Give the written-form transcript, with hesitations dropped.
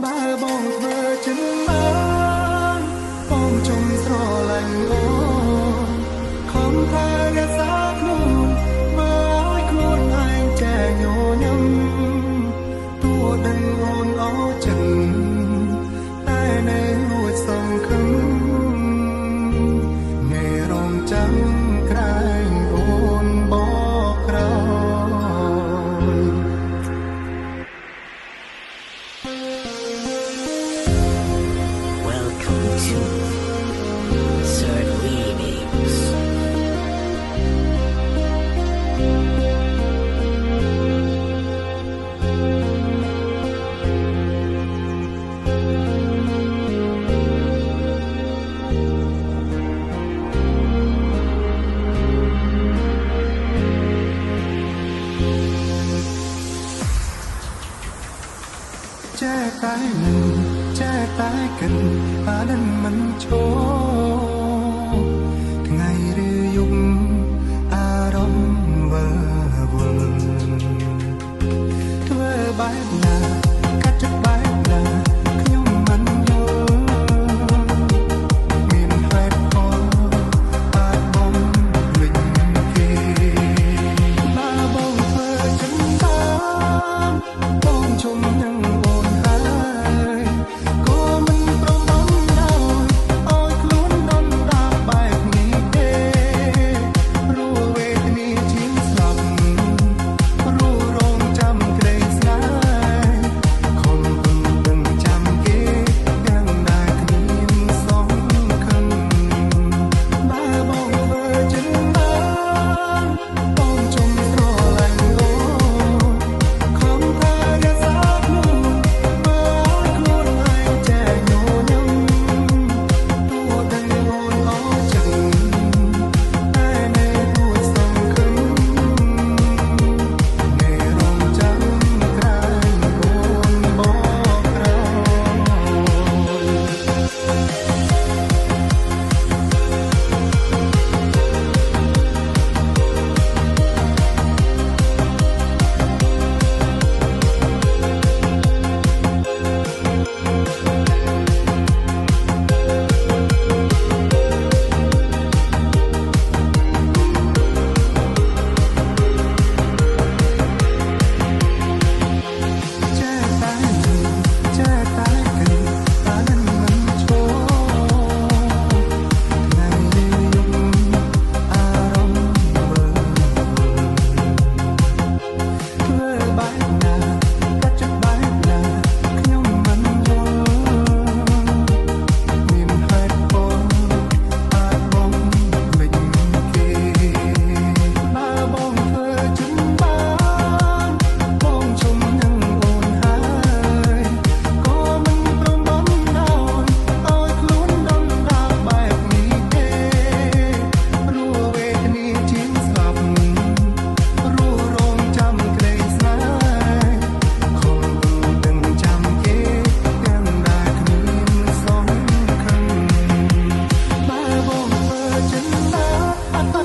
បើបងធ្វើចិនបានបងចង់ស្រឡាញ់អូនខំថារក្សាខ្លួនបើឲ្យខ្លួនឯងចែកញញឹមទោះដឹងអូនអស់ចិត្តតែនៅរួចសង្ឃឹមងាយរងចាំក្រែងអូនបកក្រោយ Welcome to Certain Remix. ចែកតែនឹងចែកតែកិនអានឹងមិនឈរថ្ងៃឬយប់អារម្មណ៍វិលវល់ធ្វើបែបណាកាត់ចិត្តបែបណាខ្ញុំមិនយល់មានហេតុផលអាចបំភ្លេចគេបើបងធ្វើចិនបានបងជុំនឹងអូនហើយក៏មិនប្រមងដោយឲ្យខ្លួនដំដាប់បែបនេះទេព្រោះវេទនាជាងស្លាប់ព្រោះរងចាំក្តីស្នេហ៍ខំពឹងដឹងចាំគេទាំងដែលគ្មានសង្ឃឹមបើបងធ្វើចិនបានបងជុំស្រឡាញ់អូនខំថារក្សាខ្លួនបើឲ្យខ្លួនឯងចែកញញឹមទោះដឹងអូនអស់ចិត្តតែនៅរួចសង្ឃឹមងាយរងចាំក្រែងអូនបកក្រោចែកតែនឹងចែកតែកិនអានឹងមិនឈរថ្ងៃឬយប់អារម្មណ៍វិលវល់ធ្វើបែបណាកាត់ចិត្តបែបណាខ្ញុំមិនយល់មានហេតុផលអាចបំភ្លេចគេបើបងធ្វើចិនបានបងជុំនឹងអូនហើយក៏មិនប្រមងដោយឲ្យខ្លួនដំដាប់បែបនេះទេព្រោះវេទនាជាងស្លាប់ព្រោះរងចាំក្តីស្នេហ៍ខំដឹងចាំគេទាំងដែលគ្មានសង្ឃឹមបើបងធ្វើចិនបាន